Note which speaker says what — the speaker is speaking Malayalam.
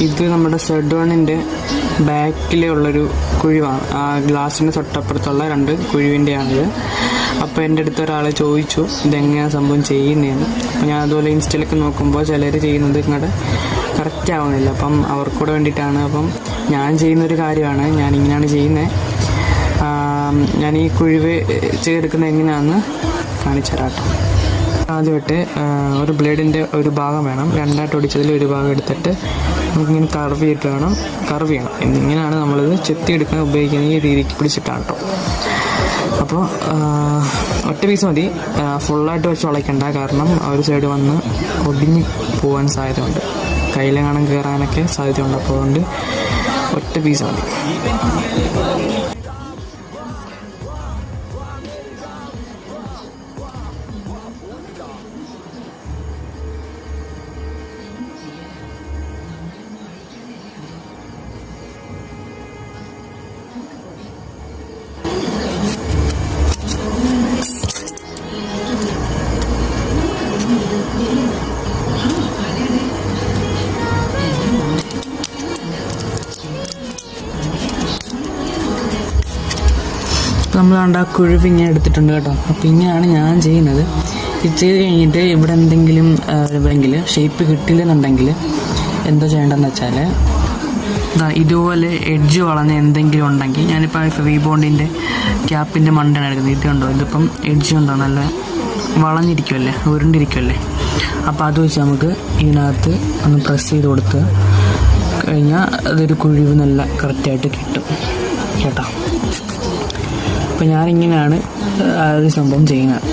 Speaker 1: ഇത് നമ്മുടെ Z1-ൻ്റെ ബാക്കിലുള്ളൊരു കുഴിവാണ്. ആ ഗ്ലാസിൻ്റെ തൊട്ടപ്പുറത്തുള്ള 2 കുഴിവിൻ്റെയാണിത്. അപ്പോൾ എൻ്റെ അടുത്ത് ഒരാൾ ചോദിച്ചു ഇതെങ്ങനെയാണ് സംഭവം ചെയ്യുന്നതെന്ന്. അപ്പോൾ ഞാൻ അതുപോലെ ഇൻസ്റ്റയിലൊക്കെ നോക്കുമ്പോൾ ചിലർ ചെയ്യുന്നത് ഇങ്ങോട്ട് കറക്റ്റ് ആവുന്നില്ല. അപ്പം അവർക്കൂടെ വേണ്ടിയിട്ടാണ്. അപ്പം ഞാൻ ചെയ്യുന്നൊരു കാര്യമാണ്, ഞാനിങ്ങനെയാണ് ചെയ്യുന്നത്. ഞാൻ ഈ കുഴിവ് ചെയ്തെടുക്കുന്നത് എങ്ങനെയാണെന്ന് കാണിച്ചു തരാം കേട്ടോ. ആദ്യമായിട്ട് ഒരു ബ്ലേഡിൻ്റെ ഒരു ഭാഗം വേണം. 2ആയിട്ട് ഒടിച്ചതിൽ ഒരു ഭാഗം എടുത്തിട്ട് നമുക്കിങ്ങനെ കർവ് ചെയ്യണം. എന്നിങ്ങനെയാണ് നമ്മളിത് ചെത്തിയെടുക്കാൻ ഉപയോഗിക്കുന്ന ഈ രീതിക്ക് പിടിച്ചിട്ടാണ് കേട്ടോ. അപ്പോൾ ഒറ്റ പീസ് മതി, ഫുള്ളായിട്ട് വെച്ച് വളയ്ക്കണ്ട. കാരണം ഒരു സൈഡ് വന്ന് ഒടിഞ്ഞ് പോകാൻ സാധ്യതയുണ്ട്, കയ്യിലെങ്ങാനും കയറാനൊക്കെ സാധ്യതയുണ്ട്. അപ്പോൾ അതുകൊണ്ട് ഒറ്റ പീസ് മതി. നമ്മൾ ആ കുഴിവ് ഇങ്ങനെ എടുത്തിട്ടുണ്ട് കേട്ടോ. അപ്പോൾ ഇങ്ങനെയാണ് ഞാൻ ചെയ്യുന്നത്. ഇത് ചെയ്ത് കഴിഞ്ഞിട്ട് ഇവിടെ എന്തെങ്കിലും ഷേപ്പ് കിട്ടില്ലെന്നുണ്ടെങ്കിൽ എന്താ ചെയ്യേണ്ടതെന്ന് വെച്ചാൽ ഇതുപോലെ എഡ്ജ് വളഞ്ഞ എന്തെങ്കിലും ഉണ്ടെങ്കിൽ, ഞാനിപ്പോൾ ഫെവിബോണ്ടിൻ്റെ ക്യാപ്പിൻ്റെ മണ്ടാണ് എടുക്കുന്നത്. ഇത് കണ്ടോ, ഇതിപ്പം എഡ്ജ് ഉണ്ടോ, നല്ല വളഞ്ഞിരിക്കുമല്ലേ, ഉരുണ്ടിരിക്കുമല്ലേ. അപ്പോൾ അത് വെച്ച് നമുക്ക് ഇതിനകത്ത് ഒന്ന് പ്രസ് ചെയ്ത് കൊടുത്ത് കഴിഞ്ഞാൽ അതൊരു കുഴിവ് നല്ല കറക്റ്റായിട്ട് കിട്ടും കേട്ടോ. അപ്പോൾ ഞാനിങ്ങനെയാണ് അത് സംഭവം ചെയ്യുന്നത്.